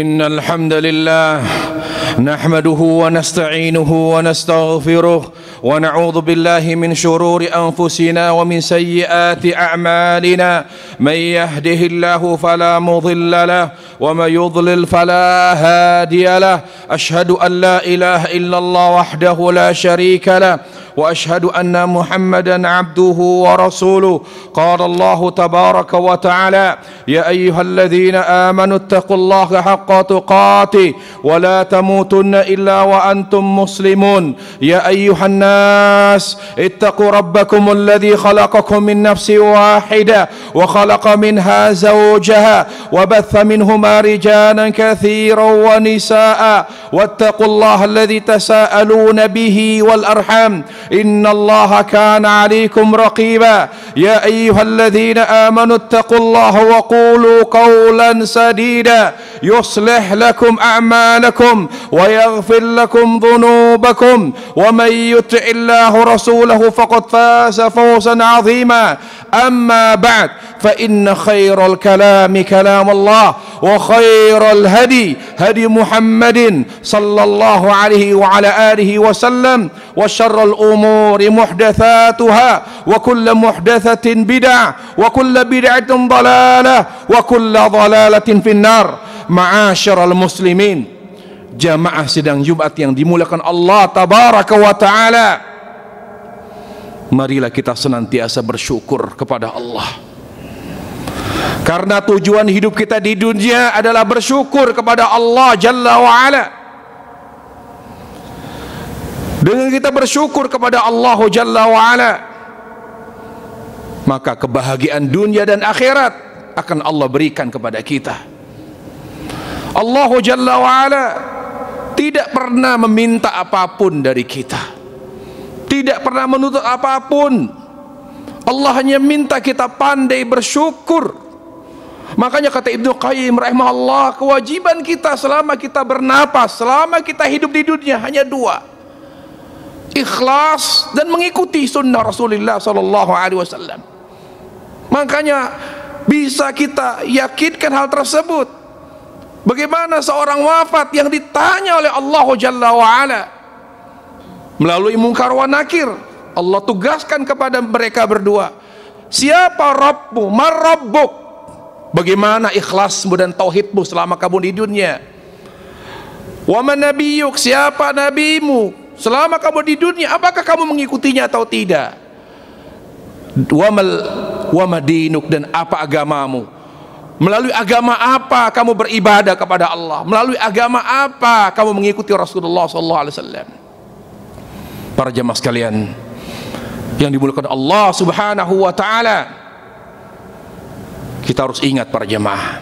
إن الحمد لله نحمده ونستعينه ونستغفره ونعوذ بالله من شرور أنفسنا ومن سيئات أعمالنا من يهده الله فلا مضل له ومن يضلل فلا هادي له أشهد أن لا إله إلا الله وحده لا شريك له وأشهد أن محمدا عبده ورسوله قال الله تبارك وتعالى يا أيها الذين آمنوا اتقوا الله حق تقاته ولا تموتن إلا وأنتم مسلمون يا أيها الناس اتقوا ربكم الذي خلقكم من نفس واحدة وخلق منها زوجها وبث منهما رجالا كثيرا ونساء واتقوا الله الذي تساءلون به والأرحام إن الله كان عليكم رقيبا يا أيها الذين آمنوا اتقوا الله وقولوا قولا سديدا يصلح لكم أعمالكم ويغفر لكم ذنوبكم ومن يطع الله ورسوله فقد فاز فوزا عظيما أما بعد فإن خير الكلام كلام الله وخير الهدي هدي محمد صلى الله عليه وعلى آله وسلم وشر الأمور محدثاتها وكل محدثة بدعة وكل بدعة ضلالة وكل ضلالة في النار. Ma'asyiral muslimin, jamaah sidang Jumat yang dimuliakan Allah tabaraka wa taala, marilah kita senantiasa bersyukur kepada Allah, karena tujuan hidup kita di dunia adalah bersyukur kepada Allah Jalla wa Ala. Dengan kita bersyukur kepada Allah Jalla wa Ala, maka kebahagiaan dunia dan akhirat akan Allah berikan kepada kita. Allah Jalla wa Ala tidak pernah meminta apapun dari kita, tidak pernah menuntut apapun. Allah hanya minta kita pandai bersyukur. Makanya kata Ibnu Qayyim rahimahullah, kewajiban kita selama kita bernapas, selama kita hidup di dunia hanya dua: ikhlas dan mengikuti sunnah Rasulullah sallallahu alaihi wasallam. Makanya bisa kita yakinkan hal tersebut. Bagaimana seorang wafat yang ditanya oleh Allah Jalla wa Ala melalui Munkar wa Nakir, Allah tugaskan kepada mereka berdua, siapa Rabbmu, man Rabbuk, bagaimana ikhlasmu dan tauhidmu selama kamu di dunia. Wa man nabiyyuk, siapa nabimu selama kamu di dunia, apakah kamu mengikutinya atau tidak. Wa madinuk, dan apa agamamu, melalui agama apa kamu beribadah kepada Allah, melalui agama apa kamu mengikuti Rasulullah SAW. Para jemaah sekalian yang dimuliakan Allah Subhanahu wa taala, kita harus ingat para jemaah,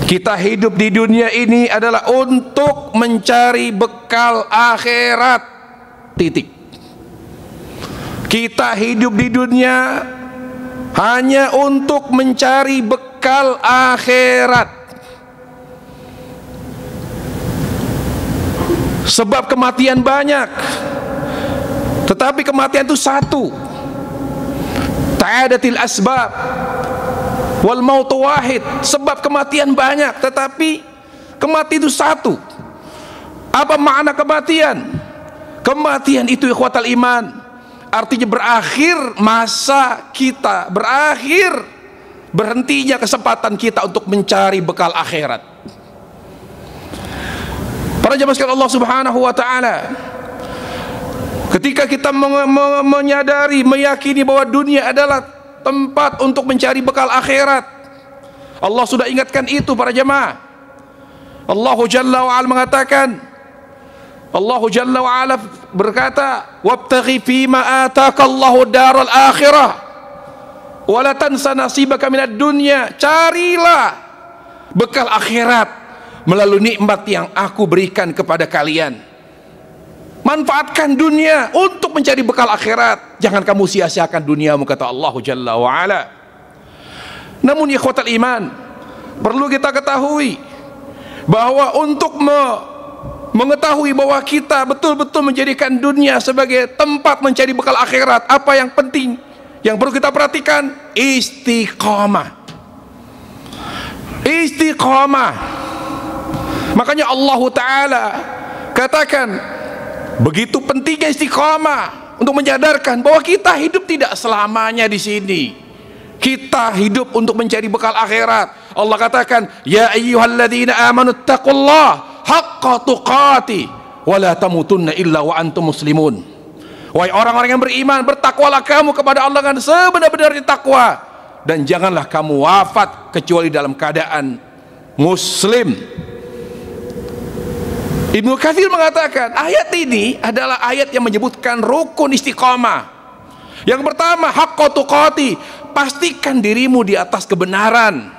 kita hidup di dunia ini adalah untuk mencari bekal akhirat. Titik. Kita hidup di dunia hanya untuk mencari bekal akhirat. Sebab kematian banyak, tetapi kematian itu satu. Ta'adatil asbab wal mautu wahid. Sebab kematian banyak, tetapi kematian itu satu. Apa makna kematian? Kematian itu ikhwatal iman, artinya berakhir masa kita, berakhir berhentinya kesempatan kita untuk mencari bekal akhirat. Para jemaah sekalian Allah Subhanahu wa taala, ketika kita menyadari, meyakini bahwa dunia adalah tempat untuk mencari bekal akhirat, Allah sudah ingatkan itu para jemaah. Allah Jalla wa Ala mengatakan, Allah Jalla wa Ala berkata, wabtaghi fima ataakallahu daral akhirah wa la tansa nasibaka minad dunya. Carilah bekal akhirat melalui nikmat yang aku berikan kepada kalian. Manfaatkan dunia untuk mencari bekal akhirat, jangan kamu sia-siakan duniamu, kata Allah Jalla wa Ala. Namun ikhwatal iman, perlu kita ketahui bahwa untuk mengetahui bahwa kita betul-betul menjadikan dunia sebagai tempat mencari bekal akhirat, apa yang penting yang perlu kita perhatikan? Istiqamah. Istiqamah. Makanya Allah Ta'ala katakan, begitu pentingnya istiqamah untuk menyadarkan bahwa kita hidup tidak selamanya di sini. Kita hidup untuk mencari bekal akhirat. Allah katakan, ya ayyuhalladzina amanu taqullaha haqqa tuqatih wa la tamutunna illa wa antum muslimun. Wahai orang-orang yang beriman, bertakwalah kamu kepada Allah dengan sebenar-benarnya takwa, dan janganlah kamu wafat kecuali dalam keadaan muslim. Ibnu Katsir mengatakan ayat ini adalah ayat yang menyebutkan rukun istiqamah. Yang pertama, haqqa tuqati, pastikan dirimu di atas kebenaran.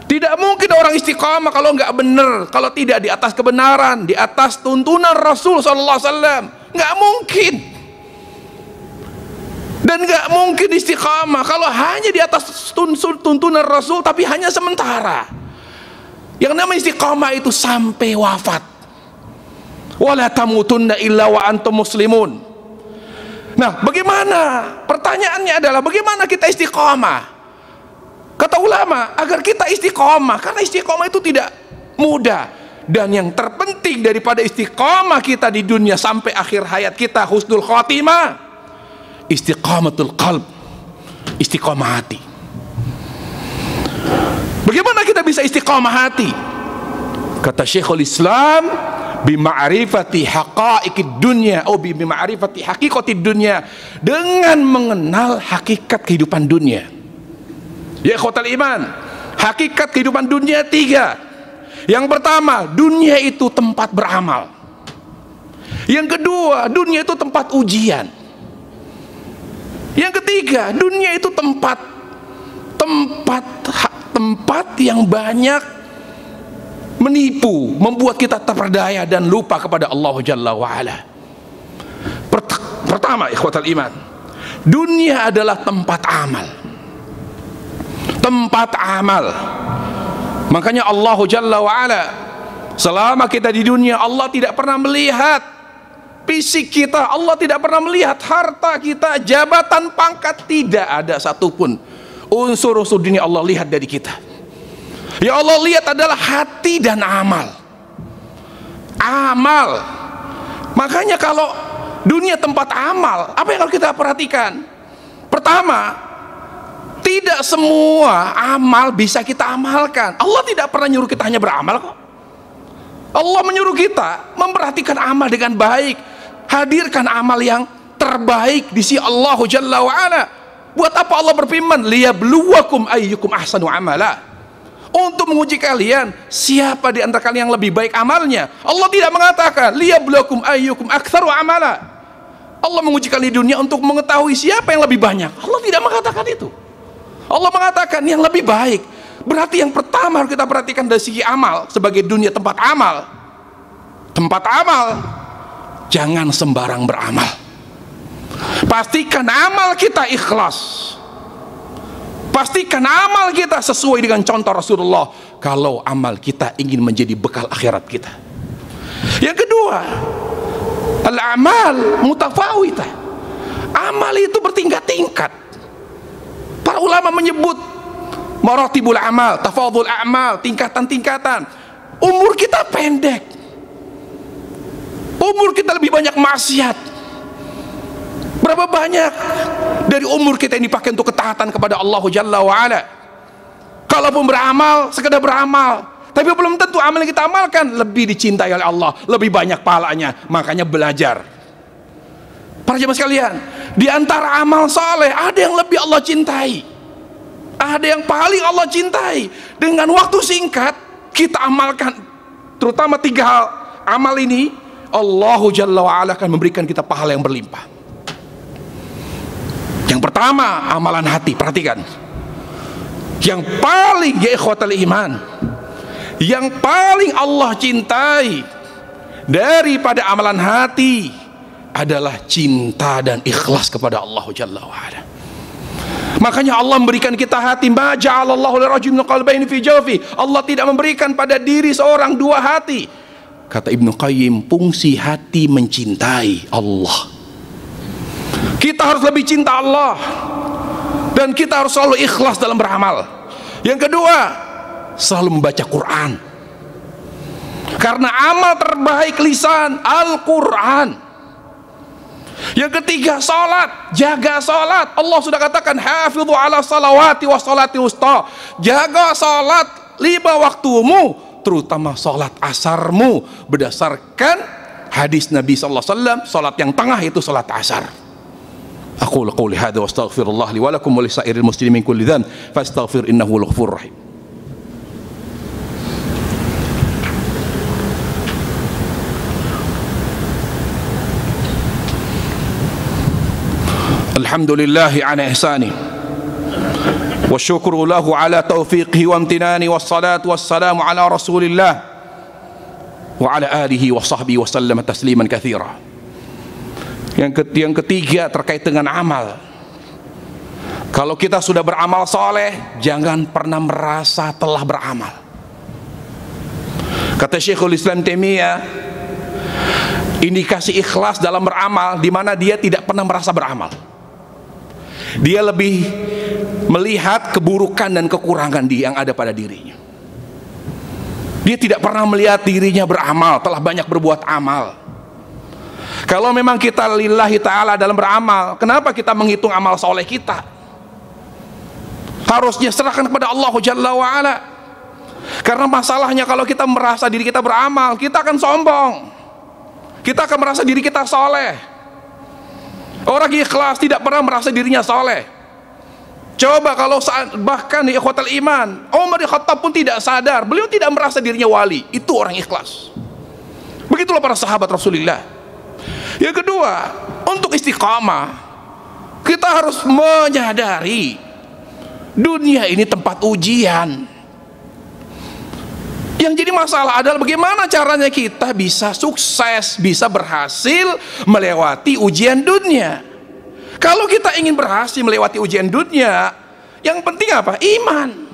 Tidak mungkin orang istiqamah kalau nggak benar, kalau tidak di atas kebenaran, di atas tuntunan Rasul sallallahu alaihi wasallam. Nggak mungkin. Dan nggak mungkin istiqamah kalau hanya di atas tuntunan Rasul tapi hanya sementara. Yang namanya istiqamah itu sampai wafat. Wala tamutunna illa wa antum muslimun. Nah, bagaimana? Pertanyaannya adalah bagaimana kita istiqamah? Kata ulama, agar kita istiqamah, karena istiqamah itu tidak mudah. Dan yang terpenting daripada istiqamah kita di dunia sampai akhir hayat kita, husnul khatimah, istiqamatul qalb, istiqamah hati. Bagaimana kita bisa istiqamah hati? Kata Syekhul Islam, bima'rifati haqa'iqid dunya atau bima'rifati haqiqatid dunya, dengan mengenal hakikat kehidupan dunia. Ya ikhwatal iman, hakikat kehidupan dunia 3. Yang pertama, dunia itu tempat beramal. Yang kedua, dunia itu tempat ujian. Yang ketiga, dunia itu tempat yang banyak menipu, membuat kita terperdaya dan lupa kepada Allah Jalla wa'ala. Pertama, ikhwatal iman, dunia adalah tempat amal. Tempat amal. Makanya Allah Jalla wa'ala, selama kita di dunia, Allah tidak pernah melihat fisik kita, Allah tidak pernah melihat harta kita, jabatan, pangkat, tidak ada satupun unsur-unsur dunia Allah lihat dari kita. Ya Allah lihat adalah hati dan amal. Amal. Makanya kalau dunia tempat amal, apa yang harus kita perhatikan? Pertama, tidak semua amal bisa kita amalkan. Allah tidak pernah nyuruh kita hanya beramal kok. Allah menyuruh kita memperhatikan amal dengan baik. Hadirkan amal yang terbaik di sisi Allah Jalla wa'ala. Buat apa Allah berfirman, liyabluwakum ayyukum ahsanu amala, untuk menguji kalian siapa di antara kalian yang lebih baik amalnya. Allah tidak mengatakan liyabluwakum ayyukum aktsaru amala, Allah menguji kalian di dunia untuk mengetahui siapa yang lebih banyak. Allah tidak mengatakan itu. Allah mengatakan yang lebih baik. Berarti yang pertama harus kita perhatikan dari segi amal, sebagai dunia tempat amal. Tempat amal, jangan sembarang beramal. Pastikan amal kita ikhlas. Pastikan amal kita sesuai dengan contoh Rasulullah, kalau amal kita ingin menjadi bekal akhirat kita. Yang kedua, al-amal mutafawitah. Amal itu bertingkat-tingkat. Para ulama menyebut maratibul amal, tafadhul amal, tingkatan-tingkatan. Umur kita pendek, umur kita lebih banyak maksiat. Berapa banyak dari umur kita yang dipakai untuk ketaatan kepada Allah Jalla wa'ala. Kalaupun beramal, sekedar beramal, tapi belum tentu amal yang kita amalkan lebih dicintai oleh Allah, lebih banyak pahalanya. Makanya belajar. Para jemaah sekalian, di antara amal saleh ada yang lebih Allah cintai, ada yang paling Allah cintai. Dengan waktu singkat kita amalkan, terutama 3 hal amal ini, Allah Jalla wa'ala akan memberikan kita pahala yang berlimpah. Yang pertama, amalan hati. Perhatikan, yang paling, ya ikhwatal iman, yang paling Allah cintai daripada amalan hati adalah cinta dan ikhlas kepada Allah Jalla wa'ala. Makanya Allah memberikan kita hati. Ma ja'alallahu lirajulin min qalbayni fi jawfi. Allah tidak memberikan pada diri seorang 2 hati. Kata Ibnu Qayyim, fungsi hati mencintai Allah. Kita harus lebih cinta Allah, dan kita harus selalu ikhlas dalam beramal. Yang kedua, selalu membaca Quran. Karena amal terbaik lisan Al-Quran. Yang ketiga, salat. Jaga salat. Allah sudah katakan, hafidhu ala salawati wa salati wusta. Jaga salat 5 waktumu, terutama salat asarmu, berdasarkan hadis Nabi sallallahu alaihi wasallam, salat yang tengah itu salat asar. Aqulu qouli hadza wa astaghfirullah li wa lakum wa lisairil muslimin kulli dzan fastaghfir innahu huwal ghafurur rahim. Alhamdulillahi ala ihsani wa syukru lahu ala taufiqihi wa amtinani wassalatu wassalamu ala rasulillah wa ala alihi wa sahbihi wa sallama tasliman katsira. Yang ketiga terkait dengan amal. Kalau kita sudah beramal soleh, jangan pernah merasa telah beramal. Kata Syekhul Islam Taimiyah, indikasi ikhlas dalam beramal di mana dia tidak pernah merasa beramal. Dia lebih melihat keburukan dan kekurangan yang ada pada dirinya. Dia tidak pernah melihat dirinya beramal, telah banyak berbuat amal. Kalau memang kita lillahi ta'ala dalam beramal, kenapa kita menghitung amal soleh kita? Harusnya serahkan kepada Allah Jalla wa'ala. Karena masalahnya kalau kita merasa diri kita beramal, kita akan sombong. Kita akan merasa diri kita soleh. Orang ikhlas tidak pernah merasa dirinya soleh. Coba kalau bahkan di ikhwatal iman, Umar bin Khattab pun tidak sadar, beliau tidak merasa dirinya wali. Itu orang ikhlas. Begitulah para sahabat Rasulullah. Yang kedua, untuk istiqamah, kita harus menyadari dunia ini tempat ujian. Yang jadi masalah adalah bagaimana caranya kita bisa sukses, bisa berhasil melewati ujian dunia. Kalau kita ingin berhasil melewati ujian dunia, yang penting apa? Iman.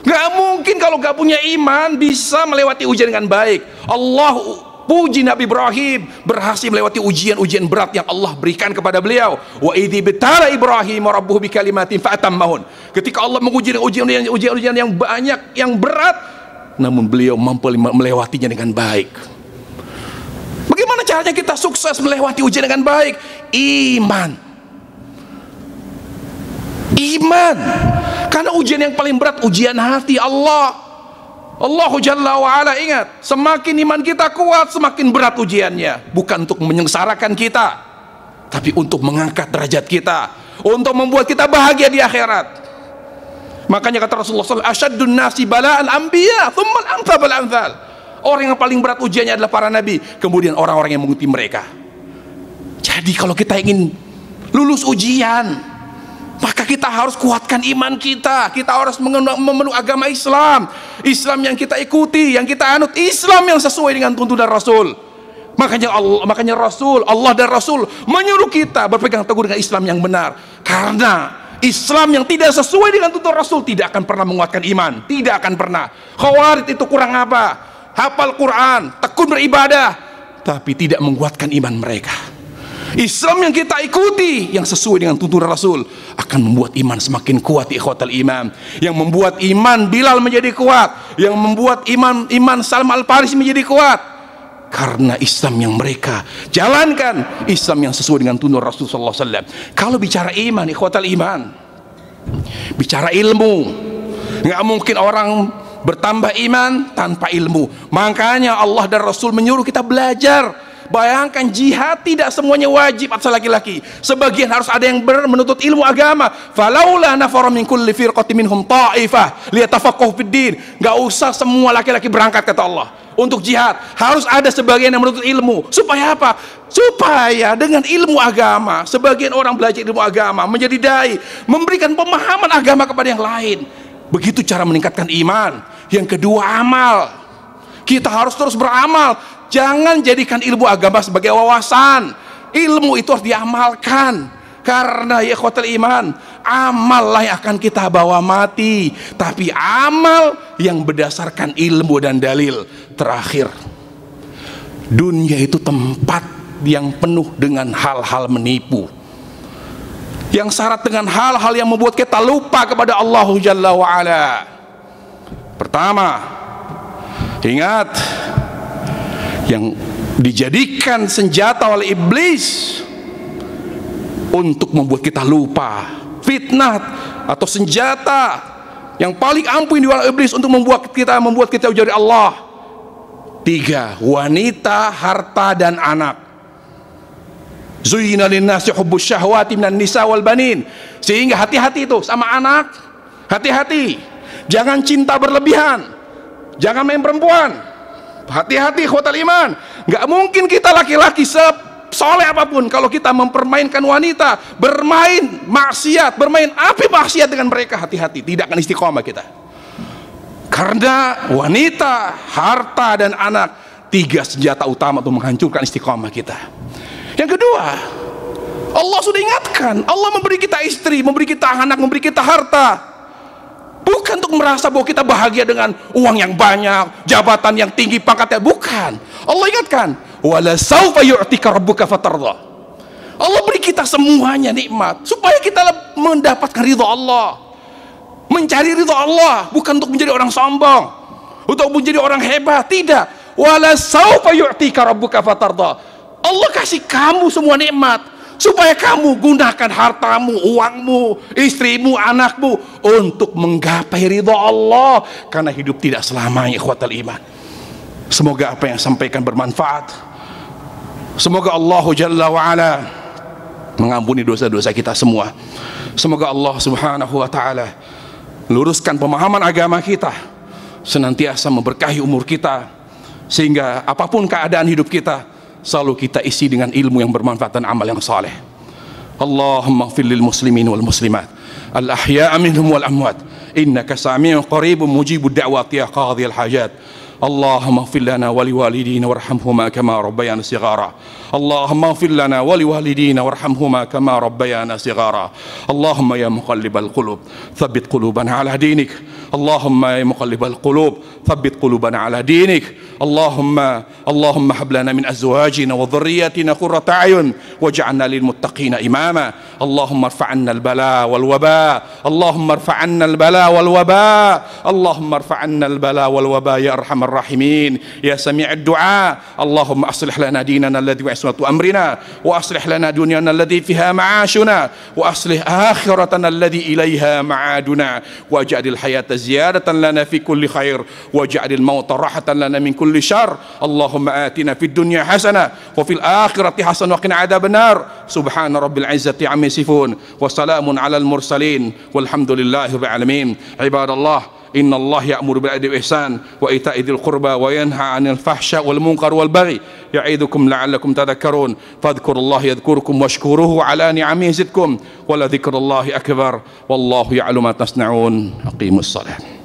Gak mungkin kalau gak punya iman bisa melewati ujian dengan baik. Allah puji Nabi Ibrahim berhasil melewati ujian-ujian berat yang Allah berikan kepada beliau. Wa idzi bitala Ibrahim rabbuhu bikalimatin fa'atammahun. Ketika Allah menguji ujian-ujian yang banyak, yang berat, namun beliau mampu melewatinya dengan baik. Bagaimana caranya kita sukses melewati ujian dengan baik? Iman. Iman. Karena ujian yang paling berat ujian hati Allah. Allah Jalla wa'ala, ingat, semakin iman kita kuat, semakin berat ujiannya. Bukan untuk menyengsarakan kita, tapi untuk mengangkat derajat kita, untuk membuat kita bahagia di akhirat. Makanya kata Rasulullah SAW, asyaddun nasi bala'al anbiya thummal amthal bal amthal. Orang yang paling berat ujiannya adalah para nabi, kemudian orang-orang yang mengikuti mereka. Jadi kalau kita ingin lulus ujian, maka kita harus kuatkan iman kita. Kita harus memeluk agama Islam, Islam yang kita ikuti, yang kita anut, Islam yang sesuai dengan tuntunan Rasul. Makanya Allah dan Rasul menyuruh kita berpegang teguh dengan Islam yang benar. Karena Islam yang tidak sesuai dengan tuntunan Rasul tidak akan pernah menguatkan iman, tidak akan pernah. Khawarij itu kurang apa? Hafal Quran, tekun beribadah, tapi tidak menguatkan iman mereka. Islam yang kita ikuti, yang sesuai dengan tuntunan Rasul, akan membuat iman semakin kuat, ikhwatal iman. Yang membuat iman Bilal menjadi kuat, yang membuat iman Salman Al-Farisi menjadi kuat. Karena Islam yang mereka jalankan, Islam yang sesuai dengan tuntunan Rasul sallallahu alaihi wasallam. Kalau bicara iman, ikhwatal iman, bicara ilmu, nggak mungkin orang bertambah iman tanpa ilmu. Makanya Allah dan Rasul menyuruh kita belajar. Bayangkan, jihad tidak semuanya wajib atas laki-laki. Sebagian harus ada yang menuntut ilmu agama. Falaula nafara min kulli firqatin minhum ta'ifah liyatafaqahu fid din. Enggak usah semua laki-laki berangkat, kata Allah. Untuk jihad harus ada sebagian yang menuntut ilmu. Supaya apa? Supaya dengan ilmu agama, sebagian orang belajar ilmu agama, menjadi dai, memberikan pemahaman agama kepada yang lain. Begitu cara meningkatkan iman. Yang kedua, amal. Kita harus terus beramal. Jangan jadikan ilmu agama sebagai wawasan. Ilmu itu harus diamalkan. Karena ya ikhwatul iman, amal lah yang akan kita bawa mati. Tapi amal yang berdasarkan ilmu dan dalil. Terakhir, dunia itu tempat yang penuh dengan hal-hal menipu, yang syarat dengan hal-hal yang membuat kita lupa kepada Allah Jalla wa'ala. Pertama, ingat, yang dijadikan senjata oleh iblis untuk membuat kita lupa. Fitnah atau senjata yang paling ampuh oleh iblis untuk membuat kita jauh dari Allah. 3, wanita, harta, dan anak. Zuyyina linnasi hubbus syahwati minan nisa wal banin. Sehingga hati-hati itu sama anak, hati-hati, jangan cinta berlebihan, jangan main perempuan, hati-hati ikhwatal iman. Nggak mungkin kita laki-laki soleh apapun kalau kita mempermainkan wanita, bermain maksiat, bermain api maksiat dengan mereka, hati-hati, tidak akan istiqomah kita. Karena wanita, harta, dan anak, 3 senjata utama untuk menghancurkan istiqomah kita. Yang kedua, Allah sudah ingatkan, Allah memberi kita istri, memberi kita anak, memberi kita harta, bukan untuk merasa bahwa kita bahagia dengan uang yang banyak, jabatan yang tinggi, pangkatnya, bukan. Allah ingatkan, wala saufa yu'tika rabbuka fatardha. Allah beri kita semuanya nikmat supaya kita mendapatkan ridha Allah, mencari ridha Allah, bukan untuk menjadi orang sombong, untuk menjadi orang hebat, tidak. Wala saufa yu'tika rabbuka fatardha. Allah kasih kamu semua nikmat supaya kamu gunakan hartamu, uangmu, istrimu, anakmu untuk menggapai ridha Allah, karena hidup tidak selamanya ikhwatal iman. Semoga apa yang sampaikan bermanfaat. Semoga Allah Jalla wa'ala mengampuni dosa-dosa kita semua. Semoga Allah Subhanahu wa ta'ala luruskan pemahaman agama kita, senantiasa memberkahi umur kita, sehingga apapun keadaan hidup kita selalu kita isi dengan ilmu yang bermanfaat dan amal yang saleh. Allahumma ighfir lil muslimin wal muslimat al ahya'a minhum wal amwat innaka sami'un qaribun mujibud da'wati ya qadhiyal hajat. Allahumma ighfir lana wa liwalidina warhamhuma kama rabbayana shighara. Allahumma ighfir lana wa liwalidina warhamhuma kama rabbayana shighara. Allahumma ya muqallibal qulub thabbit qulubana ala dinik. Allahumma ya muqallibal qulub thabbit qulubana ala dinik. Allahumma hab lana min azwajina wa dhurriyyatina qurrata a'yun waj'alna lil muttaqina imama. Allahumma irfa' 'anna al bala wal waba. Allahumma irfa' 'anna al bala wal waba. Allahumma irfa' 'anna al bala wal waba ya arhamar rahimin ya sami'ad du'a. Allahumma aslih lana dinana alladhi wa ismatu amrina wa aslih lana dunyana alladhi fiha ma'ashuna wa aslih akhiratana alladhi ilayha ma'aduna waj'alil hayata ziyadatan lana fi kulli khair waj'alil mauta rahatan lana min kulli syarr. Allahumma atina fid dunya hasanah wa fil akhirati hasanah wa qina adzaban nar. Subhana rabbil izzati amma yasifun wa salamun alal mursalin walhamdulillahi rabbil alamin. Ibadallah, inna Allah ya'muru bil adli wal ihsan wa ita'i dzil qurba wa yanha 'anil fahsya wal munkar wal baghi ya'idukum la'allakum tadhakkarun. Fadhkurullaha yadhkurkum washkuruhu 'ala ni'amihi yazidkum wa la dzikrullahi akbar wallahu ya'lamu ma tasna'un. Aqimus shalah.